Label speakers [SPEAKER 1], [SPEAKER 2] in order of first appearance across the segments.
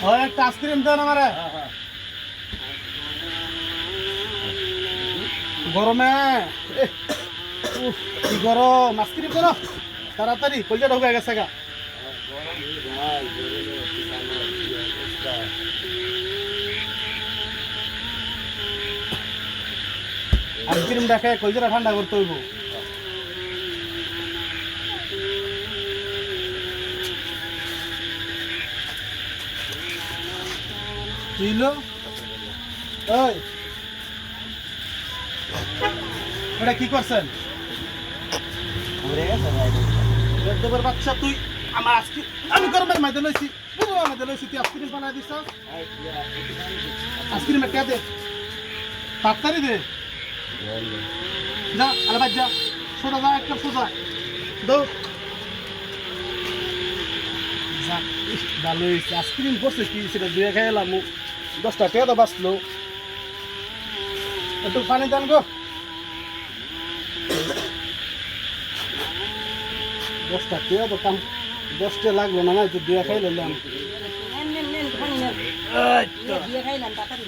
[SPEAKER 1] হয় একটা আইসক্রিম দেন আমারে গরমে কি গরম আইসক্রিম করো তাড়াতাড়ি কলজা ঢোকা গেছে গা আইসক্রিম দেখে কলজাটা ঠান্ডা করতে হইব কিলো ওই এটা কি করছেন তোর বাচ্চা তুই আমার আজকে আমি গরমের মধ্যে লইছি মধ্যে লইছি তুই আইসক্রিম বানাই দিস আইসক্রিম কে দে তাড়াতাড়ি দে যা আরে বাদ যা সোজা যা একটা সোজা দৌ যা ভালো হয়েছে আইসক্রিম করছে কি সেটা দিয়ে খাই এলাম 10টা টাকা তো বাঁচলো একটু পানি দেন গো 10টা টাকা তো কাম 10টা লাগলো না তো দিয়ে খাই নিলাম
[SPEAKER 2] দিয়ে খাইলাম তাড়াতাড়ি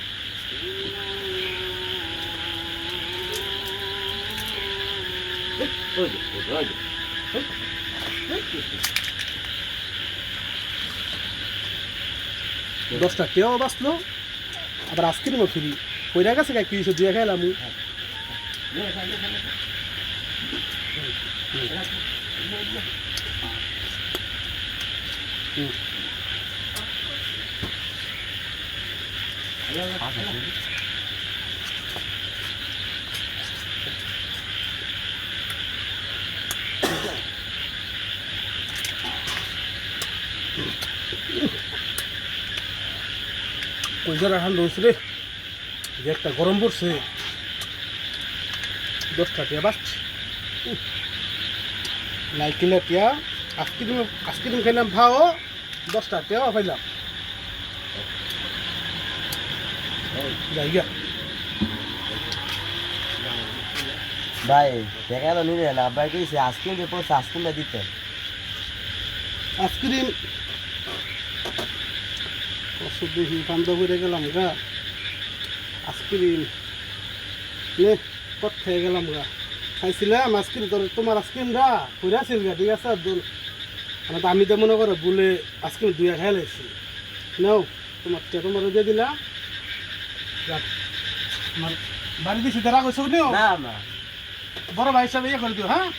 [SPEAKER 1] দশটা টাকাও বাঁচলো আবার আইসক্রিমও ফ্রি পয়রা গেছে কি কিছু দিয়ে খাইলাম কইজারা ঠান্ডা হয়েছে রে যে একটা গরম পড়ছে 10টা টাকা বাঁচছে নাইকেলে টিয়া আইসক্রিম খাইলাম ভাও 10টা টাকা পাইলাম জায়গা
[SPEAKER 3] ভাই দেখা গেল নিলে না ভাই কইছে আইসক্রিম যে পড়ছে আইসক্রিমটা দিতেন
[SPEAKER 1] আইসক্রিম দেখি ঠান্ডা করে গেলাম গা আইসক্রিম নে কত খেয়ে গেলাম গা খাইছিলাম আইসক্রিম তোমার আইসক্রিমটা ঘুরাছিল গা ঠিক আছে আমি তো মনে করো বলে আইসক্রিম 2 খাই লাইছি নাও তোমার দিয়ে দিলাম আমার বাড়ি দিছি তারা কইছো নিও
[SPEAKER 3] না না
[SPEAKER 1] বড় ভাই হিসাবে ইয়ে করে দিও হ্যাঁ